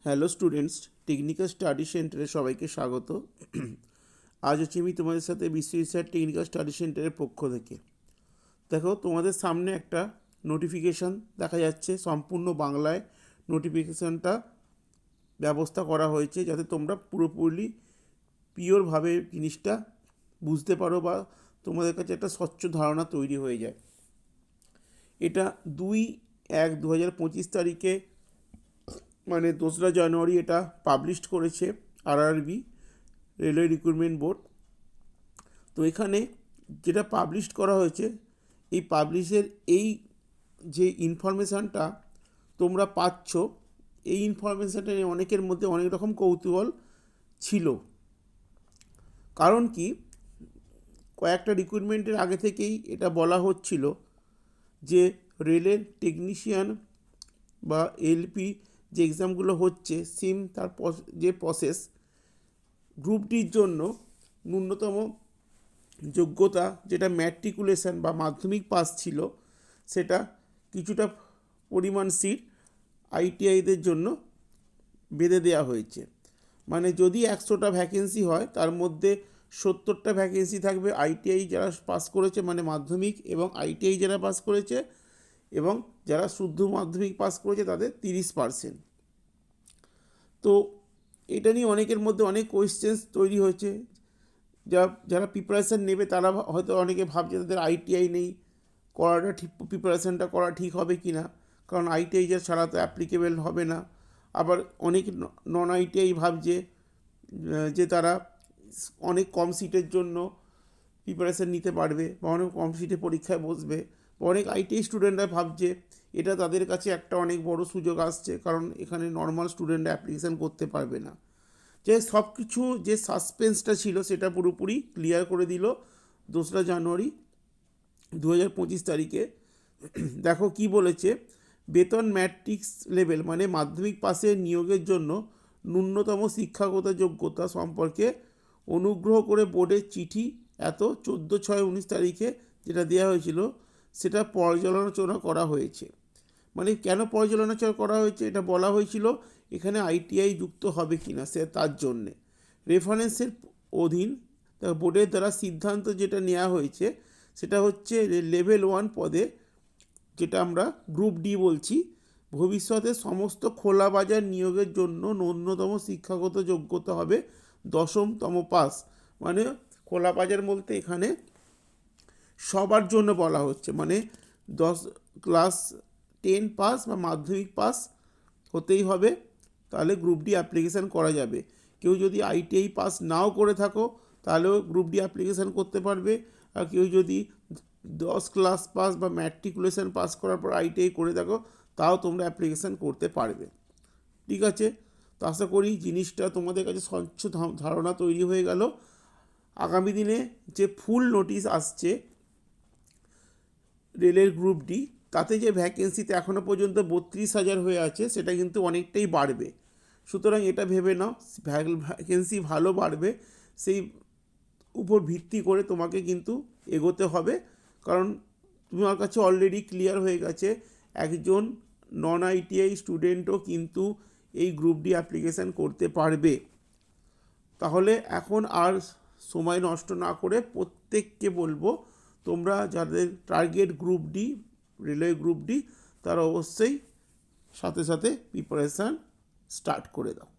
Hello students, technical study সেন্টারে সবাইকে স্বাগত। আজ হচ্ছে আমি তোমাদের সাথে বিসিএসআর টেকনিক্যাল স্টাডি সেন্টারের পক্ষ থেকে দেখো তোমাদের সামনে একটা নোটিফিকেশান দেখা যাচ্ছে। সম্পূর্ণ বাংলায় নোটিফিকেশানটা ব্যবস্থা করা হয়েছে যাতে তোমরা পুরোপুরি পিওরভাবে জিনিসটা বুঝতে পারো বা তোমাদের কাছে একটা স্বচ্ছ ধারণা তৈরি হয়ে যায়। এটা 2/1/2025 তারিখে মানে 2রা জানুয়ারি এটা পাবলিশ করেছে আরআরবি, রেলওয়ে রিক্রুটমেন্ট বোর্ড। তো এখানে যেটা পাবলিশ করা হয়েছে, এই পাবলিশের এই যে ইনফরমেশানটা তোমরা পাচ্ছ, এই ইনফরমেশানটা নিয়ে অনেকের মধ্যে অনেক রকম কৌতূহল ছিল। কারণ কি, কয়েকটা রিক্রুটমেন্টের আগে থেকেই এটা বলা হচ্ছিল যে রেলের টেকনিশিয়ান বা এলপি যে এক্সামগুলো হচ্ছে, সিম তার যে প্রসেস, গ্রুপ ডির জন্য ন্যূনতম যোগ্যতা যেটা ম্যাট্রিকুলেশন বা মাধ্যমিক পাস ছিল, সেটা কিছুটা পরিমাণ সিট আইটিআইদের জন্য বেঁধে দেওয়া হয়েছে। মানে যদি 100টা ভ্যাকেন্সি হয়, তার মধ্যে 70টা ভ্যাকেন্সি থাকবে আইটিআই যারা পাস করেছে, মানে মাধ্যমিক এবং আইটিআই যারা পাস করেছে, এবং যারা শুদ্ধ মাধ্যমিক পাস করেছে তাদের 30%। তো এটা নিয়ে অনেকের মধ্যে অনেক কোয়েশ্চেন্স তৈরি হয়েছে। যারা প্রিপারেশান নেবে তারা হয়তো অনেকে ভাবছে তাদের আইটিআই নেই, করাটা ঠিক, প্রিপারেশানটা করা ঠিক হবে কি না, কারণ আইটিআই যা ছাড়া তো অ্যাপ্লিকেবল হবে না। আবার অনেক নন আইটিআই ভাবছে যে তারা অনেক কম সিটের জন্য প্রিপারেশান নিতে পারবে বা অনেক কম সিটে পরীক্ষায় বসবে। বা অনেক আইটিআই স্টুডেন্টরা ভাবছে এটা তাদের কাছে একটা অনেক বড় সুযোগ আসছে, কারণ এখানে নর্মাল স্টুডেন্টরা অ্যাপ্লিকেশান করতে পারবে না। যে সব কিছু যে সাসপেন্সটা ছিল সেটা পুরোপুরি ক্লিয়ার করে দিল 2রা জানুয়ারি 2025 তারিখে। দেখো কি বলেছে, বেতন ম্যাট্রিক্স লেভেল মানে মাধ্যমিক পাসের নিয়োগের জন্য ন্যূনতম শিক্ষাগত যোগ্যতা সম্পর্কে অনুগ্রহ করে বোর্ডের চিঠি এত 14/6/19 তারিখে যেটা দেওয়া হয়েছিল সেটা পর্যালোচনা করা হয়েছে। মানে কেন পর্যালোচনা করা হয়েছে, এটা বলা হয়েছিল এখানে আইটিআই যুক্ত হবে কি না, সে তার জন্যে রেফারেন্সের অধীন বোর্ডের দ্বারা সিদ্ধান্ত যেটা নেওয়া হয়েছে সেটা হচ্ছে লেভেল 1 পদে, যেটা আমরা গ্রুপ ডি বলছি, ভবিষ্যতে সমস্ত খোলা বাজার নিয়োগের জন্য ন্যূনতম শিক্ষাগত যোগ্যতা হবে 10তম পাস। মানে খোলা বাজার বলতে এখানে সবার জন্য বলা হচ্ছে, মানে ক্লাস 10 পাস বা মাধ্যমিক পাস হতেই হবে, তাহলে গ্রুপ ডি অ্যাপ্লিকেশান করা যাবে। কেউ যদি আইটিআই পাস নাও করে থাকো তাহলেও গ্রুপ ডি অ্যাপ্লিকেশান করতে পারবে। আর কেউ যদি 10 ক্লাস পাস বা ম্যাট্রিকুলেশন পাস করার পর আইটিআই করে থাকো তাও তোমরা অ্যাপ্লিকেশান করতে পারবে। ঠিক আছে, তো আশা করি জিনিসটা তোমাদের কাছে স্বচ্ছ ধারণা তৈরি হয়ে গেল। আগামী দিনে যে ফুল নোটিশ আসছে রেলের গ্রুপ ডি, তাতে যে ভ্যাকেন্সিতে এখনও পর্যন্ত 32,000 হয়ে আছে, সেটা কিন্তু অনেকটাই বাড়বে। সুতরাং এটা ভেবে নাও, ভ্যাকেন্সি ভালো বাড়বে, সেই উপর ভিত্তি করে তোমাকে কিন্তু এগোতে হবে। কারণ তোমার কাছে অলরেডি ক্লিয়ার হয়ে গেছে একজন নন আইটিআই স্টুডেন্টও কিন্তু এই গ্রুপ ডি অ্যাপ্লিকেশান করতে পারবে। তাহলে এখন আর সময় নষ্ট না করে প্রত্যেককে বলবো, তোমরা যাদের target group D, railway group D, তারা অবশ্যই সাথে সাথে প্রিপারেশান স্টার্ট করে দাও।